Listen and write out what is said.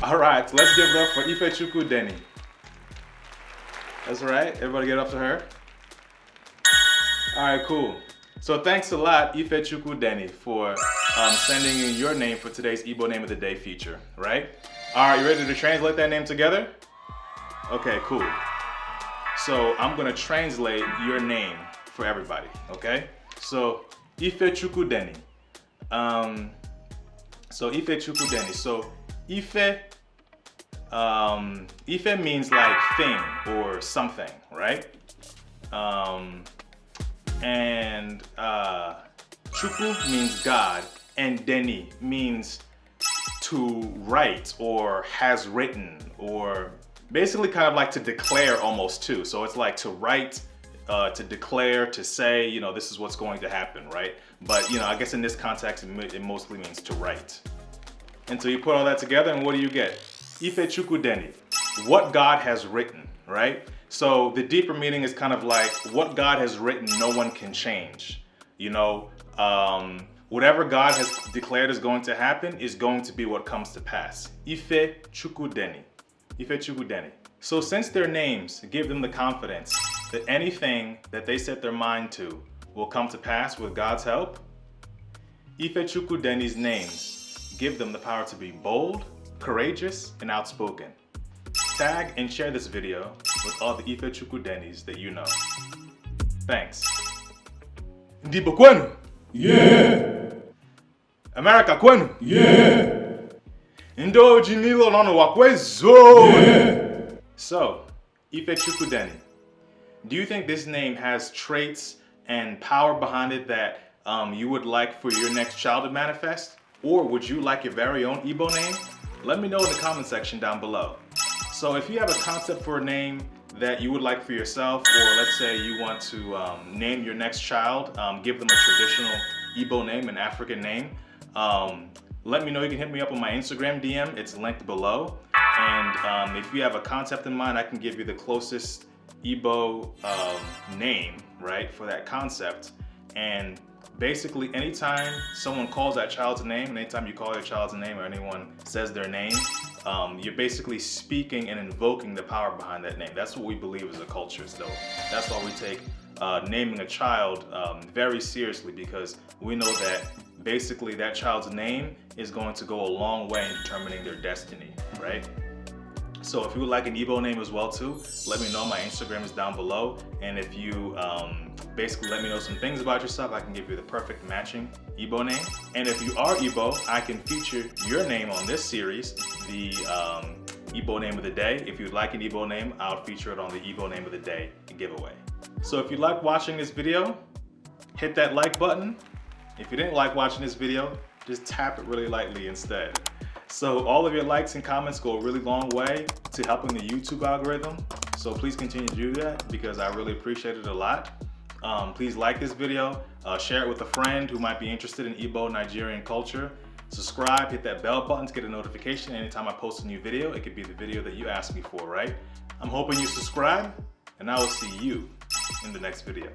All right, so let's give it up for Ifechukwu Denny. That's right, everybody get up to her. All right, cool. So thanks a lot, Ifechukwu Denny, for sending in your name for today's Igbo Name of the Day feature, right? All right, you ready to translate that name together? Okay, cool. So I'm gonna translate your name for everybody, okay? So Ifechukwu Denny. So Ifechukwu Denny. So Ife means like thing or something, right? And Chukwu means God, and Denny means to write or has written, or basically kind of like to declare almost too. So it's like to write, to declare, to say, you know, this is what's going to happen, right? But, you know, I guess in this context, it mostly means to write. And so you put all that together, and what do you get? Ifechukwu Denny, what God has written, right? So the deeper meaning is kind of like what God has written, no one can change. You know, whatever God has declared is going to happen is going to be what comes to pass. Ifechukwu Denny. Ifechukwu Denny. So since their names give them the confidence that anything that they set their mind to will come to pass with God's help, Ifechukwu Denny's names give them the power to be bold, courageous, and outspoken. Tag and share this video with all the Ifechukwu Dennys that you know. Thanks. Ndibo kwenu? Yeah. America kwenu? Yeah. Ndo jinilo nono wakwezo. Yeah. So, Ifechukwu Denny, do you think this name has traits and power behind it that you would like for your next child to manifest? Or would you like your very own Igbo name? Let me know in the comment section down below. So if you have a concept for a name that you would like for yourself, or let's say you want to name your next child, give them a traditional Igbo name, an African name, let me know. You can hit me up on my Instagram DM, it's linked below. And if you have a concept in mind, I can give you the closest Igbo name, right, for that concept. And basically, anytime someone calls that child's name, and anytime you call your child's name or anyone says their name, you're basically speaking and invoking the power behind that name. That's what we believe as a culture. So that's why we take naming a child very seriously, because we know that basically that child's name is going to go a long way in determining their destiny, right? So if you would like an Igbo name as well too, let me know. My Instagram is down below. And if you basically let me know some things about yourself, I can give you the perfect matching Igbo name. And if you are Igbo, I can feature your name on this series, the Igbo Name of the Day. If you'd like an Igbo name, I'll feature it on the Igbo Name of the Day giveaway. So if you like watching this video, hit that like button. If you didn't like watching this video, just tap it really lightly instead. So all of your likes and comments go a really long way to helping the YouTube algorithm. So please continue to do that, because I really appreciate it a lot. Please like this video, share it with a friend who might be interested in Igbo Nigerian culture. Subscribe, hit that bell button to get a notification anytime I post a new video. It could be the video that you asked me for, right? I'm hoping you subscribe, and I will see you in the next video.